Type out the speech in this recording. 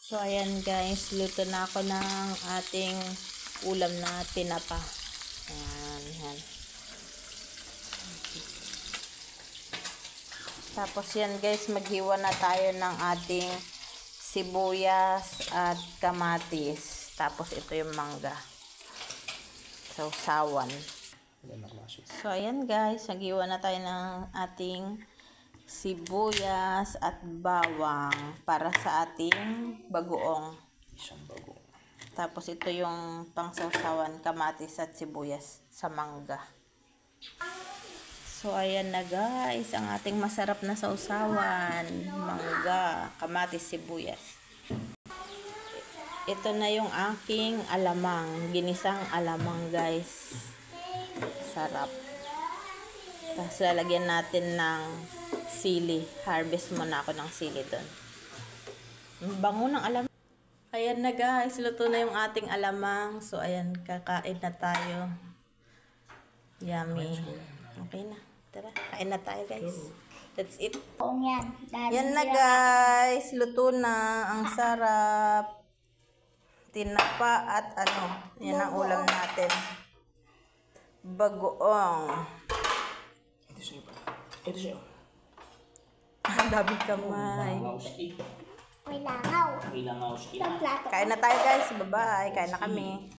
So, ayan guys, luto na ako ng ating ulam na tinapa. Ayan, ayan. Tapos yan guys, maghiwa na tayo ng ating sibuyas at kamatis. Tapos ito yung mangga. Sausawan. So, ayan guys, maghiwa na tayo ng ating sibuyas at bawang para sa ating bagoong. Isang bagoong. Tapos ito yung pangsawsawan, kamatis at sibuyas sa mangga. So ayan na guys, ang ating masarap na sausawan, mangga, kamatis, sibuyas. Ito na yung aking alamang, ginisang alamang guys. Sarap. Tapos lalagyan natin ng sili. Harvest muna ako ng sili doon. Bango ng alamang. Ayan na guys, luto na yung ating alamang. So ayan, kakain na tayo. Yummy. Okay na. Tara, kain na tayo guys. That's it. Yan na guys, luto na. Ang sarap. Tinapa at ano, yan ang ulam natin. Bagoong. Ito siya pa. Ito siya. Ang dami kamay. May langaw. May langaw siya. Plato. Kain na tayo guys. Bye-bye. Kain na kami.